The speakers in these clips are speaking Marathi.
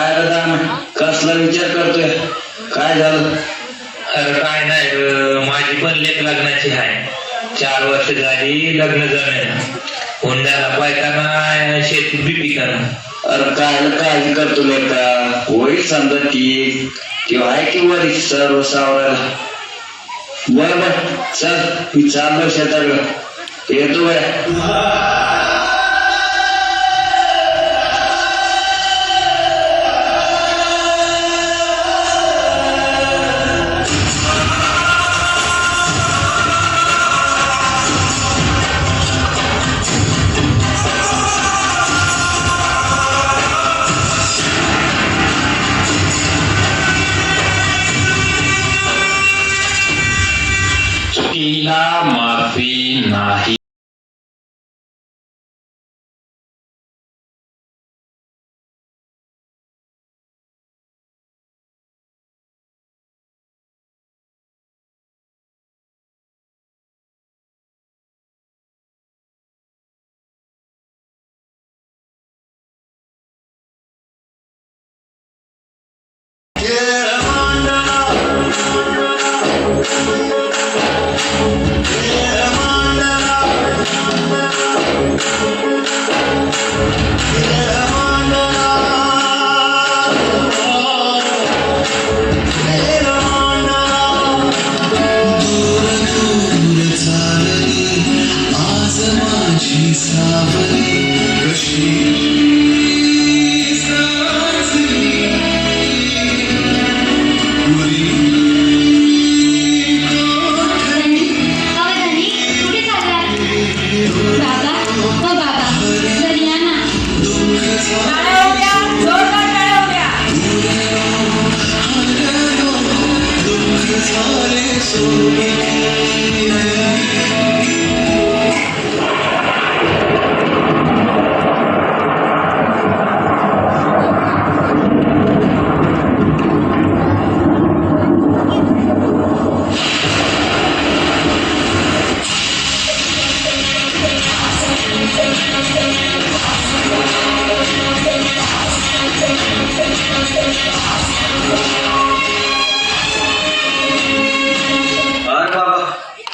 काय दाम कसला विचार करतोय? काय झालं? अरे काय नाही माझी पण लेक लग्नाची आहे. 4 वर्ष झाली लग्न जमेना. हुंड्याला पायताना शेतीत बी पिकाना. अरे काय काळजी करतो लेका, होईल समजा ती किंवा आहे की वरी सर्व सावरायला. बर चल मी चाललो शेताकडं, येतो बाय. चुकीला माफी नाही.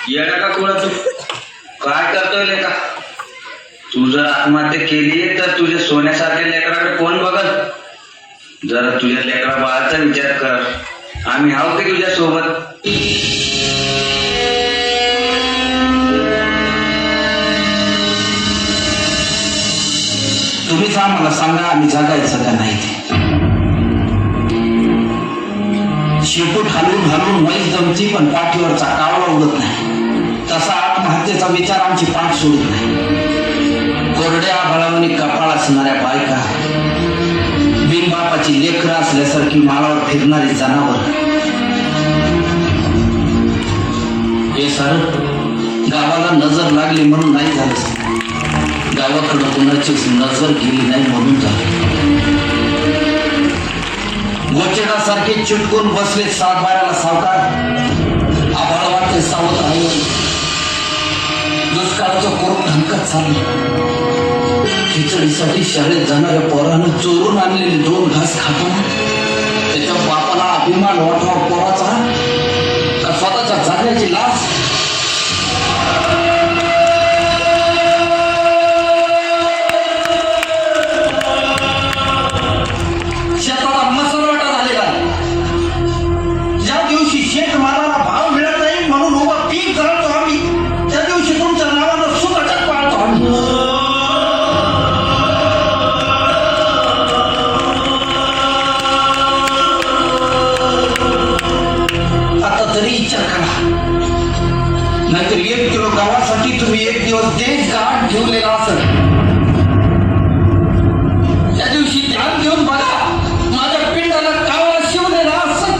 येडा का कोणा तू काय करतोय लेका? तू जर आत्महत्या केली तर तुझ्या सोन्यासारख्या लेकराकडे कोण बघल? जरा तुझ्या लेकरा बाळाचा विचार कर. आम्ही आहो की तुझ्या सोबत. तुम्हीच आम्हाला सांगा आम्ही जगायचं का नाही ते. शेपूट हलवून हलवून वैस जमती पण पाठीवरचा कावळा उडत नाही. तसा आत्महत्येचा विचार आमची पाठ सोडत नाही. कोरड्या आभाळावणी कपाळ असणाऱ्या बायका, बिनबापाची लेकरं असल्यासारखी माळावर फिरणारी जनावर, हे सारं गावाला नजर लागली म्हणून नाही झालं. गावाकडं कुणाचीच नजर गेली नाही म्हणून झालं. गोचेडासारखे चिटकून बसले 7-12ला सावकार. आभाळ वाटते सावध आहे. दुष्काळाचं कोरून ढंकत चाललं. खिचडीसाठी शाळेत जाणाऱ्या पोरानं चोरून आणलेले 2 घास खातो. त्याच्या बापाला अभिमान वाटवा पोराचा का स्वतःच्या जगण्याची लाज? शेताला मसरवाटा झालेला. ज्या दिवशी शेतमालाला भाव मिळत नाही म्हणून उभं पीक जळतो आम्ही, त्या दिवशी तुमच्या नावानं सुरक्षित पाळतो आम्ही. आता तरी विचार करा, नाहीतर 1 किलो गव्हासाठी तुम्ही 1 दिवस देश गाठ ठेवलेला असेल. त्या दिवशी ध्यान देऊन बघा, माझ्या पिंडाला कावळा शिवलेला असेल.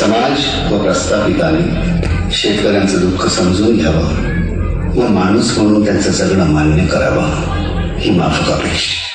समाज व प्रस्थापितांनी शेतकऱ्यांचं दुःख समजून घ्यावं व माणूस म्हणून त्यांचं जगणं मान्य करावं ही माफक अपेक्षा.